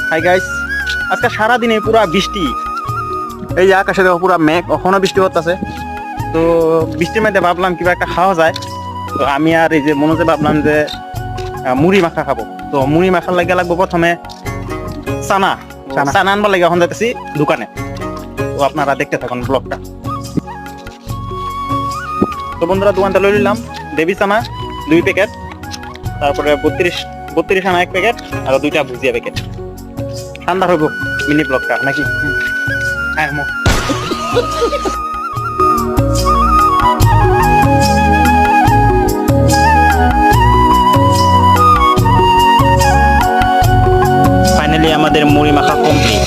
Hi guys, আজকে সারাদিনে পুরা বৃষ্টি। এই যে আকাশে দেখো পুরা মেঘ, এখনো বৃষ্টি হতেছে। তো বৃষ্টির মধ্যে ভাবলাম কিবা একটা খাওয়া যায়। তো আমি আর এই যে মনোজে ভাবলাম যে মুড়ি মাখা খাবো। তো মুড়ি মাখার লাগে লাগবো প্রথমে চানা চানা আনবার লাগে এখন যাইতেছি দোকানে। তো আপনারা দেখতে থাকুন ব্লগটা। তো বন্ধুরা দোকানটা লই নিলাম দেবী চানা 2 প্যাকেট, তারপরে 32 আনা 1 প্যাকেট, আর 2টা ভুজিয়া প্যাকেট। ঠান্ডা হইব মিনি ব্লগটা নাকি? হ্যাঁ ফাইনালি আমাদের মুড়ি মাখা কমপ্লিট।